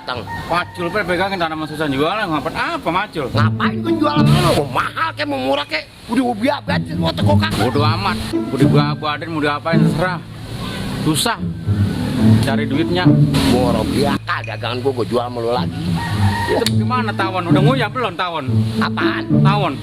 datang. Macul pegangin tanaman susah jualan, ngapain apa macul? Ngapain gue jualan lo? Mau mahal kek, mau murah kek? Udah biar bensin mau tekokak. Bodoh amat, udah gua adain mau diapain terserah. Susah cari duitnya. Murah biaka dagangan gue jual sama lo lagi. Itu gimana tawon? Udah nguyap belum tawon? Apaan? Tawon.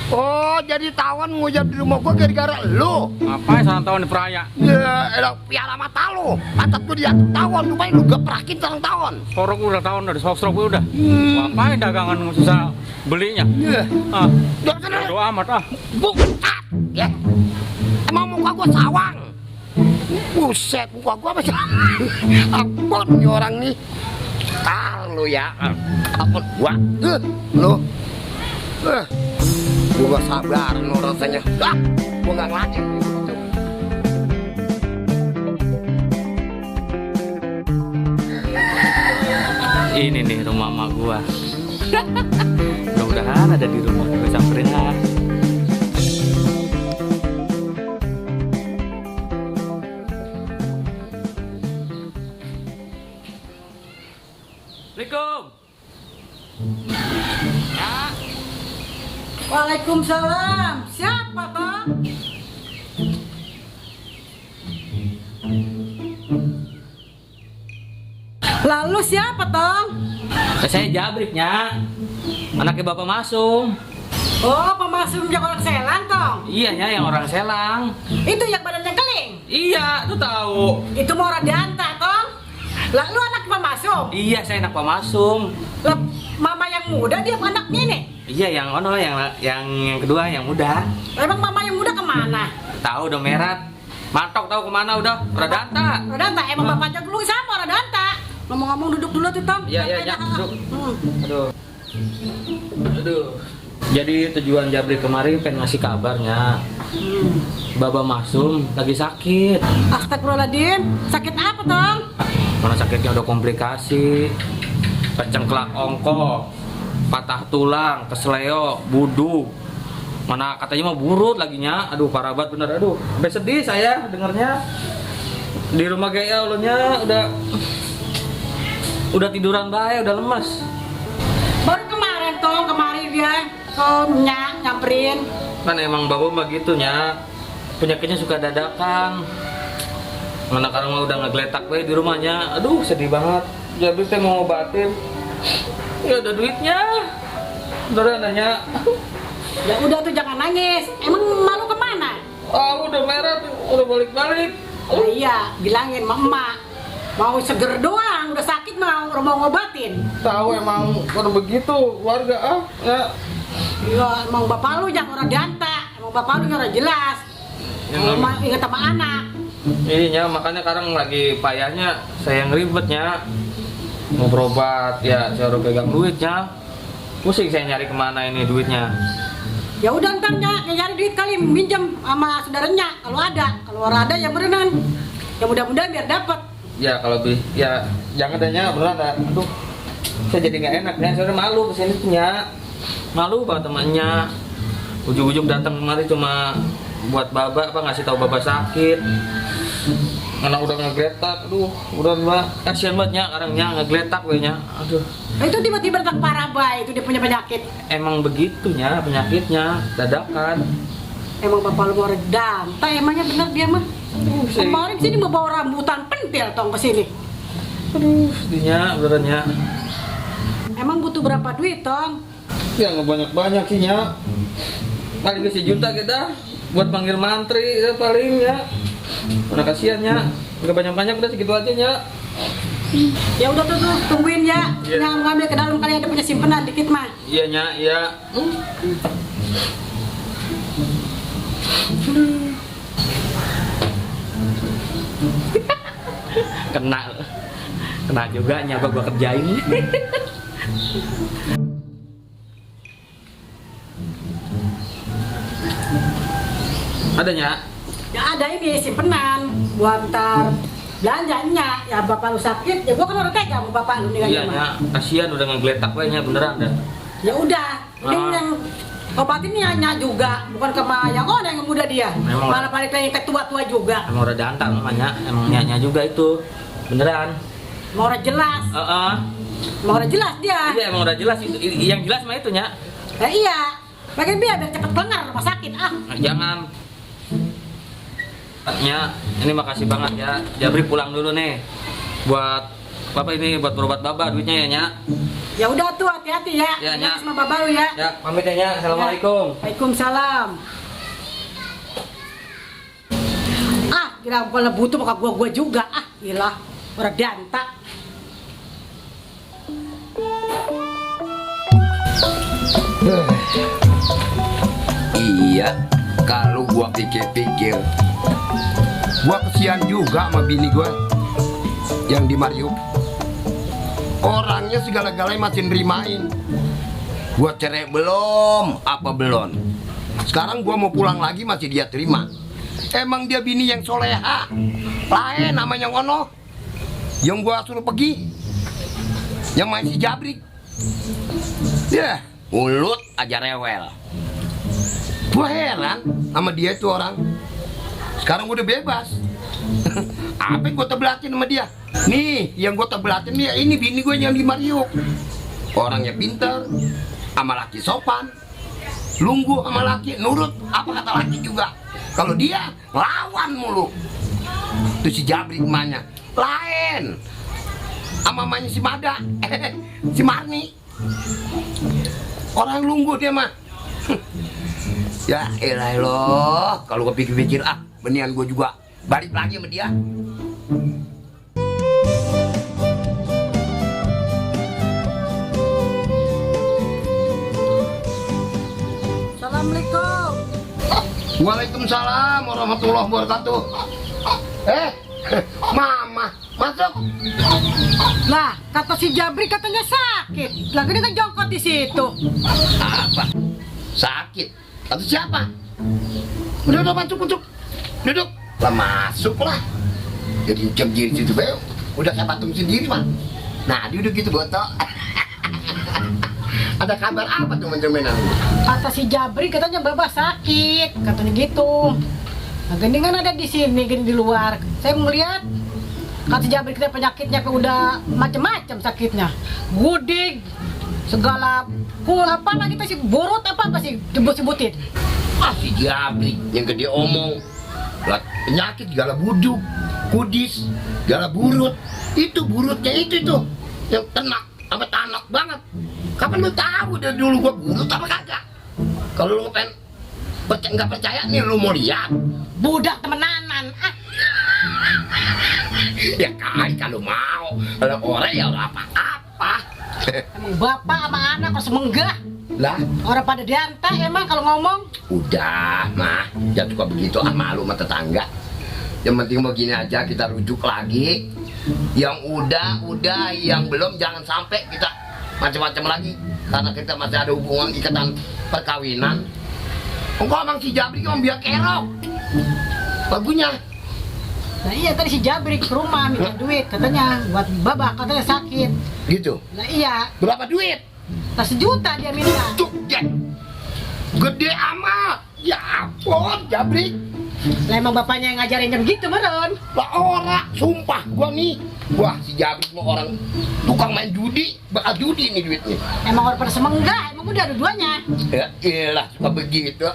Oh, jadi tawon ngujab di rumah gue gara-gara lo. Ngapain sana tawon di peraya? Ya, elah piala mata lo. Pantat gue dia tawon, lupain lu geprakin sarang tawon. Sorok udah tawon, udah sorok gue udah. Ngapain dagangan susah belinya? Iya. Ah, Jangan sana. bodoh amat ah. Bukat, ya. Emang muka gue sawang. Buset, muka gue apa sih? Ampun nih orang nih. Lu ya. Ampun gua. Lu. Gua gak sabar lo rasanya. Gua gak ngelatih. Ini nih rumah emak gua. Mudah-mudahan ada di rumah gue samperin ah. Assalamualaikum. Ya. Waalaikumsalam. Siapa toh? Lalu siapa toh? Saya Jabriknya, anaknya Bapak Masum. Oh, pemasum yang orang Selang toh? Iya ya, yang orang Selang. Itu yang badannya keling. Iya, tuh tahu. Itu mau orang diantar toh? Lalu anak pemasum. Iya, saya anak Pak Masum. Lah, mama yang muda dia anaknya nih. Iya, yang ono yang kedua yang muda. Emang mama yang muda kemana? Tahu udah merat. Mantok tahu kemana udah? Radanta. Radanta, emang bapaknya dulu sama Radanta. Ngomong-ngomong duduk dulu tuh Tom. Iya, iya, iya, duduk. Aduh. Aduh. Jadi tujuan Jabri kemarin pengen ngasih kabarnya. Baba Masum lagi sakit. Astagfirullahaladzim, sakit apa Tom? Mana sakitnya udah komplikasi. Kecengklak ongko, patah tulang, kesleo, budu. Mana katanya mau burut laginya. Aduh parah banget bener. Aduh, sampai sedih saya dengarnya. Di rumah kayak ulunnya udah tiduran baik, udah lemas. Baru kemarin Tom, kemarin dia nyamperin. Kan emang bapak begitu nya, penyakitnya suka dadakan. Mana sekarang mah udah ngegeletak we di rumahnya. Aduh sedih banget. Jadi teh mau ngobatin, ya ada duitnya. Udah nanya. Ya udah tuh jangan nangis. Emang malu kemana? Oh udah merah, udah balik-balik. Nah, iya, bilangin sama emak. Mau seger doang, udah sakit mau ngobatin. Tahu emang kalau begitu warga ah ya. Iya, emang bapak lu jangan orang diantar. Emang bapak lu orang jelas. Emang ingat sama anak. Iya, makanya sekarang lagi payahnya saya yang ribetnya. Mau berobat ya, saya harus pegang duitnya. Pusing saya nyari kemana ini duitnya. Ya udah ntar nyari duit kali minjem sama saudaranya kalau ada ya beneran. Ya mudah-mudahan biar dapat. Ya kalau ya jangan adanya beneran dah. Aduh, saya jadi nggak enak ya. Saya udah malu kesini punya malu banget temannya. Ujung-ujung datang kemari cuma buat baba apa ngasih tahu baba sakit. Anak udah ngegeletak, aduh, udah mbak, kasihan bangetnya, orangnya ngegeletak wehnya, aduh. Nah, itu tiba-tiba datang parah bay, itu dia punya penyakit. Emang begitunya penyakitnya, dadakan. Emang bapak lu mau redam, emangnya bener dia mah. Kemarin sini mau bawa rambutan pentil tong ke sini. Aduh, sedihnya, benerannya. Emang butuh berapa duit tong? Ya nggak banyak-banyak sih nya. Paling ke sejuta kita buat panggil mantri ya paling ya. Mana kasihannya, nggak banyak-banyak udah segitu aja nya. Ya udah tuh tungguin ya. Yeah. Yang ngambil ke dalam kali ada punya simpenan dikit mah. Iya nya, iya. Kena juga nyapa gua kerjain. Ada nya? Ya ada ini simpenan buat ntar belanjanya. Ya bapak lu sakit, ya gua kan orang tega sama bapak lu nih. Iya nya, kasihan udah ngegeletak wehnya beneran dah. Ya udah, ini yang obatin nya juga, bukan ke yang yang muda dia. Memang. Malah balik lagi ke tua-tua juga. Emang udah antar namanya, emang nya juga itu beneran. Mau orang jelas. Emang udah jelas dia. Iya emang udah jelas itu. Yang jelas mah itu nya. Nah, iya. Bagian biar cepet kelar rumah sakit ah. Nah, jangan. Nya, ini makasih banget ya. Jabri pulang dulu nih. Buat Bapak ini buat berobat Baba duitnya ya, Nya. Ya udah tuh hati-hati ya. Ya, Nya. Sama Bapak lu ya. Ya, pamit ya, Nya. Assalamualaikum. Waalaikumsalam. Ah, kira kalau butuh muka gua juga. Ah, gila. Orang danta. Iya, kalau gua pikir-pikir, gua kesian juga sama bini gua yang di Mariuk. Orangnya segala-galanya masih nerimain. Gua cerai belum, apa belum. Sekarang gua mau pulang lagi masih dia terima. Emang dia bini yang soleha. Lain namanya ngono. Yang gua suruh pergi, yang main si Jabrik. Ya, mulut aja rewel. Gua heran sama dia itu orang. Sekarang udah bebas. Apa yang gue tebelatin sama dia? Nih, yang gue tebelatin dia, ini bini gue yang di Mariuk. Orangnya pinter, sama laki sopan, lungguh sama laki, nurut apa kata laki juga. Kalau dia, lawan mulu. Itu si Jabrik emaknya. Lain sama mamanya si Mada, si Marni. Orang lungguh dia mah. Ya elah loh, kalau gue pikir-pikir mendingan gue juga balik lagi sama dia. Assalamualaikum. Waalaikumsalam warahmatullahi wabarakatuh. Mama, masuk. Lah, kata si Jabri katanya sakit. Lagi dia kan jongkot di situ. Apa? Sakit? Atau siapa? Udah masuk. Duduk. Lah masuk lah. Jadi jam diri situ bayo. Udah saya patung sendiri mah. Nah, duduk gitu botok. Ada kabar apa tuh teman-teman? Kata si Jabri katanya Baba sakit, katanya gitu. Nah, gini kan ada di sini, gini di luar. Saya melihat kata si Jabri kita penyakitnya udah macam-macam sakitnya. Gudeg, segala apa lagi kita sih borot apa sih sebut-sebutin. Si Jabrik yang gede omong. Lah, penyakit segala buduk, kudis, segala burut. Itu burutnya itu yang tenak sama tanak banget. Kapan lu tahu dari dulu gua burut apa kagak? Kalau lu pengen nggak percaya nih lu mau lihat. Budak temenanan. Ya kali kalau mau. Kalau orang ya udah apa-apa. Emang bapak sama anak harus menggah. Lah, Orang pada diantar emang kalau ngomong. udah mah, jangan suka begitu malu sama tetangga. Yang penting begini aja, kita rujuk lagi. Yang udah, yang belum jangan sampai kita macam-macam lagi. Karena kita masih ada hubungan ikatan perkawinan. Engkau emang si Jabri kan biar kerok lagunya. Nah iya tadi si Jabri ke rumah minta duit katanya buat babak katanya sakit. Gitu. Nah iya, Berapa duit? tak 1 juta dia minta. Tuh, gede amat. Ya ampun, Jabri. Lah emang bapaknya yang ngajarin jam gitu meren. Lah ora, sumpah gua nih. Wah, si Jabri mau orang tukang main judi, bakal judi nih duitnya. Emang orang pada semenggah, emang udah ada duanya. Ya iyalah, suka begitu.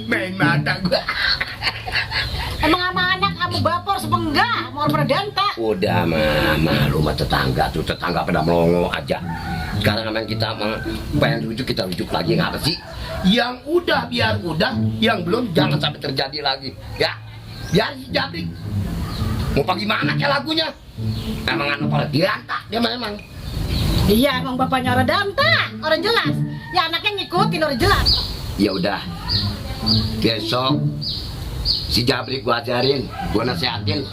Main mata gua. Emang sama anak, sama bapak harus semenggah, sama orang pada danta. Udah mama, lu mah tetangga tuh, tetangga pada melongo aja. Sekarang memang kita pengen rujuk, kita rujuk lagi ngapa sih? Yang udah biar udah, yang belum jangan sampai terjadi lagi. Ya, biar si Jabrik. Mau pagi mana kayak lagunya? Emang anak pada diantak, dia memang. Iya emang bapaknya orang danta, orang jelas. Ya anaknya ngikutin orang jelas. Ya udah, besok si Jabrik gua ajarin, gua nasehatin.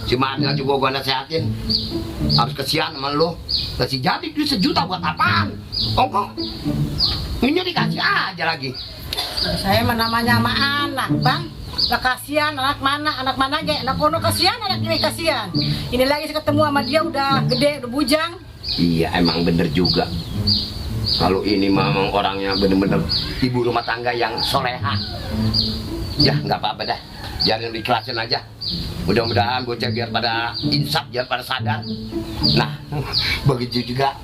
Si Marni juga gua nasehatin. Harus kesian sama lu. Nah, si Jabrik duit 1 juta buat apaan? Ongkong ini dikasih aja lagi. Saya mah namanya sama anak bang. Lah kasihan anak mana aja, anak kono kasihan, anak ini kasihan. Ini lagi saya ketemu sama dia udah gede, udah bujang. Iya emang bener juga. Kalau ini memang orangnya bener-bener ibu rumah tangga yang soleha. Ya nggak apa-apa dah. Jangan diikhlasin aja. Mudah-mudahan bocah biar pada insaf, biar pada sadar. Nah, begitu juga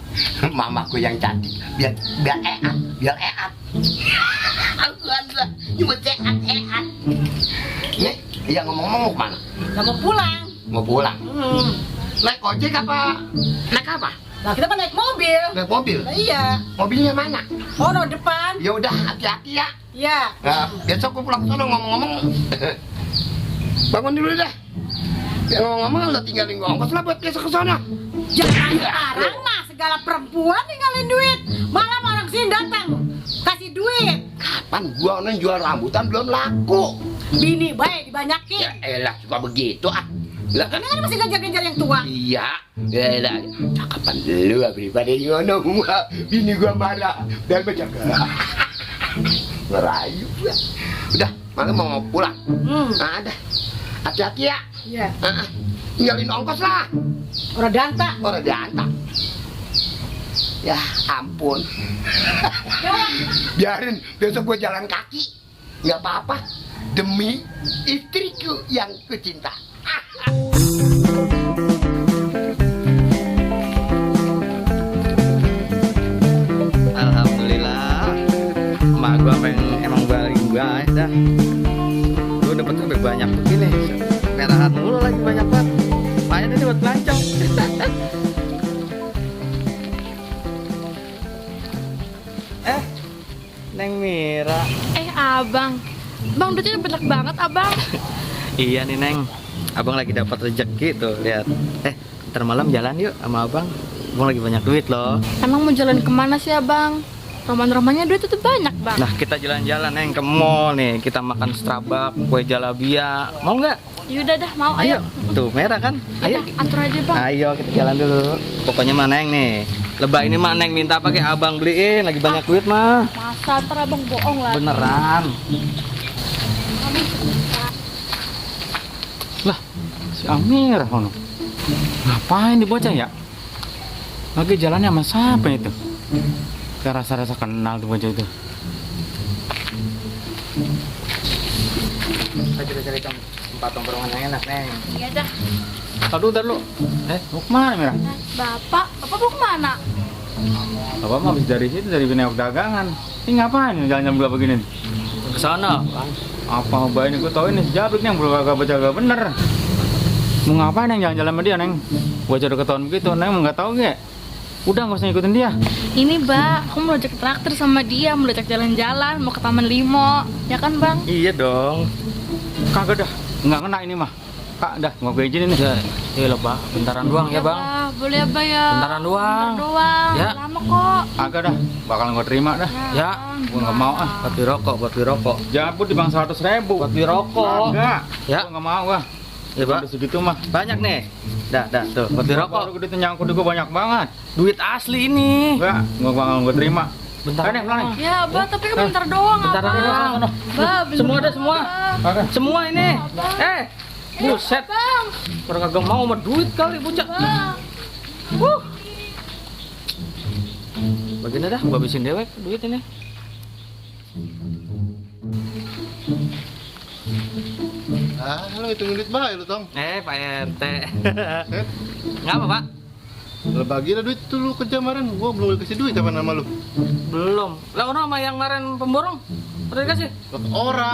mamaku yang cantik, biar eat. Cuma sehat. Nih, yang ngomong-ngomong mau kemana? Nggak mau pulang. Mau pulang. Hmm. Naik ojek apa? Naik apa? Nah kita kan naik mobil. Naik mobil. Nah, iya. Mobilnya mana? Oh, no, depan. Ya udah, hati-hati ya. Iya. Nah, besok aku pulang ke sana ngomong-ngomong. Bangun dulu deh. Ya ngomong-ngomong lo tinggalin gua ongkos lah buat besok ke sana. Jangan sekarang mah segala perempuan tinggalin duit. Malam orang sini datang kasih duit. Kapan gua orang jual rambutan belum laku? Bini baik dibanyakin. Ya elah, suka begitu ah. Lah Ini kan masih ngajar-ngajar yang tua. iya, ya elah. Cakapan lu daripada ngono gua. Bini gua marah. Dan berjaga. Ngerayu gua. Udah, malam mau pulang. Nah, ada. Hati-hati ya. Iya. Tinggalin ongkos lah. Orang danta. Orang diantar. Ya ampun. Biarin besok gue jalan kaki. Nggak apa-apa. Demi istriku yang kucinta. Alhamdulillah. Emak gua emang balik gua dah. Gua dapet lebih banyak begini. Merahan mulu lagi banyak banget. Lumayan ini buat pelancong. Neng Mira. Abang, bang duitnya banyak banget abang. Iya nih Neng. Abang lagi dapat rezeki tuh, lihat. Ntar malam jalan yuk sama abang. Abang lagi banyak duit loh. Emang mau jalan kemana sih abang? Roman-romannya duit itu banyak bang. Nah kita jalan-jalan Neng ke mall nih. Kita makan Starbucks, kue jalabia. Mau nggak? Yaudah dah mau ayo. Tuh merah kan? Ayo. Yaudah, atur aja bang. Ayo kita jalan dulu. Pokoknya mah Neng nih. Lebah ini mah Neng minta pakai abang beliin. Lagi banyak duit mah. Masa ntar abang bohong lah. Beneran. Lah, si Amir kono. Ngapain di bocah ya? Lagi jalannya sama siapa itu? Kayak rasa-rasa kenal tuh bocah itu. Saya juga cari tempat tongkrongan yang enak, Neng. Iya dah. Tar lu. Mau kemana, Mira? Bapak mau kemana? Bapak mah habis dari situ, dari bineo dagangan. Ini ngapain nih jalan-jalan gua begini? Ke sana. Apa mbak ini gua tau ini si Jabrik nih yang belum kagak baca kagak bener. Mau ngapain yang jalan-jalan sama dia, Neng? Gua udah ketahuan begitu, Neng mau nggak tahu nggak? Udah nggak usah ngikutin dia. Ini bang, aku mau ajak traktir sama dia, mau ajak jalan-jalan, mau ke Taman Limo, ya kan bang? Iya dong. Kagak dah, nggak kena ini mah. Kak, dah nggak gue izinin nih. Iya lah, Bang. Bentaran doang ya, Bang. Boleh apa ya? Bentaran doang. Bentar doang. Ya. Lama kok. Kagak dah, bakal gue terima dah. Ya, Gua nggak mau ah. buat beli rokok, buat beli rokok. Jangan pun di bang 100.000. Buat beli rokok. Kagak. Ya. Gua nggak mau ah. Ya, Pak. Udah segitu mah. Banyak nih. Dah, tuh. Buat beli rokok. Baru duit nyangkut di gua banyak banget. Duit asli ini. Enggak, gua bakal gue terima. Bentar. Ayo, Neng, pulang, Neng. Ya, Abah, tapi kan bentar doang, Bentaran Abah. doang. Sono. Bah, bentar Semua ada doang, semua. Abah. Kagak. Semua ini. Abang. Buset. Bang, Orang kagak mau sama duit kali bocah. bang. Begini dah, gua habisin dewek duit ini. Lu hitung duit bae lu, Tong. Pak RT. Ngapa, Pak? Lah bagilah duit tuh lu kerja kemarin. Gua belum dikasih duit apa nama lu? Belum. Lah orang sama yang kemarin pemborong udah dikasih. Lah ora.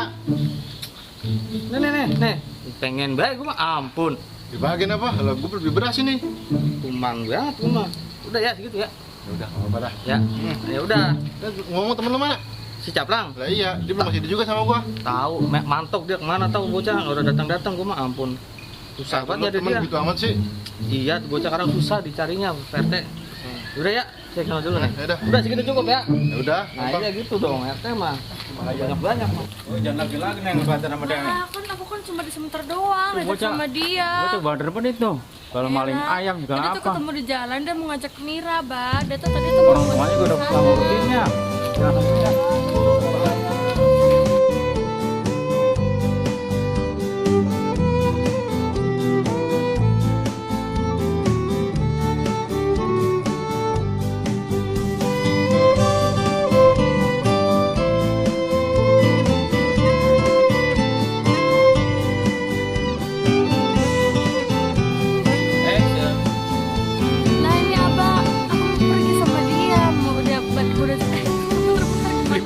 Nih. Pengen baik gua mah ampun. Di bagian apa? Lah gua beli beras ini. Kuman banget gua mah. Udah ya segitu ya. Ya udah, enggak apa dah. Ya. Ya udah. Lah, ngomong temen lu mana? Si Caplang. Lah iya, dia belum masih ada juga sama gua. Tahu, mantok dia kemana tahu bocah udah datang gua mah ampun. Susah banget jadi temen dia. gitu amat sih. Iya, tuh bocah sekarang susah dicarinya, RT. Udah ya, saya kenal dulu nih. Ya udah. Udah segitu cukup ya. Ya udah. Nah, iya gitu dong, RT mah. Banyak-banyak mah. Oh, jangan lagi Neng ngebaca sama dia. Neng. Nah, kan aku kan cuma di sebentar doang, Tuh, ajak bocah. sama dia. Gua coba depan itu. Kalau Iya. maling ayam juga Tadi tuh apa? ketemu di jalan, dia mau ngajak Mira, Bah. Dia tuh tadi tuh Orang mau tuanya gua udah ngajak sama saya. rutinnya. Jangan sampai dia.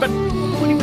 ribet.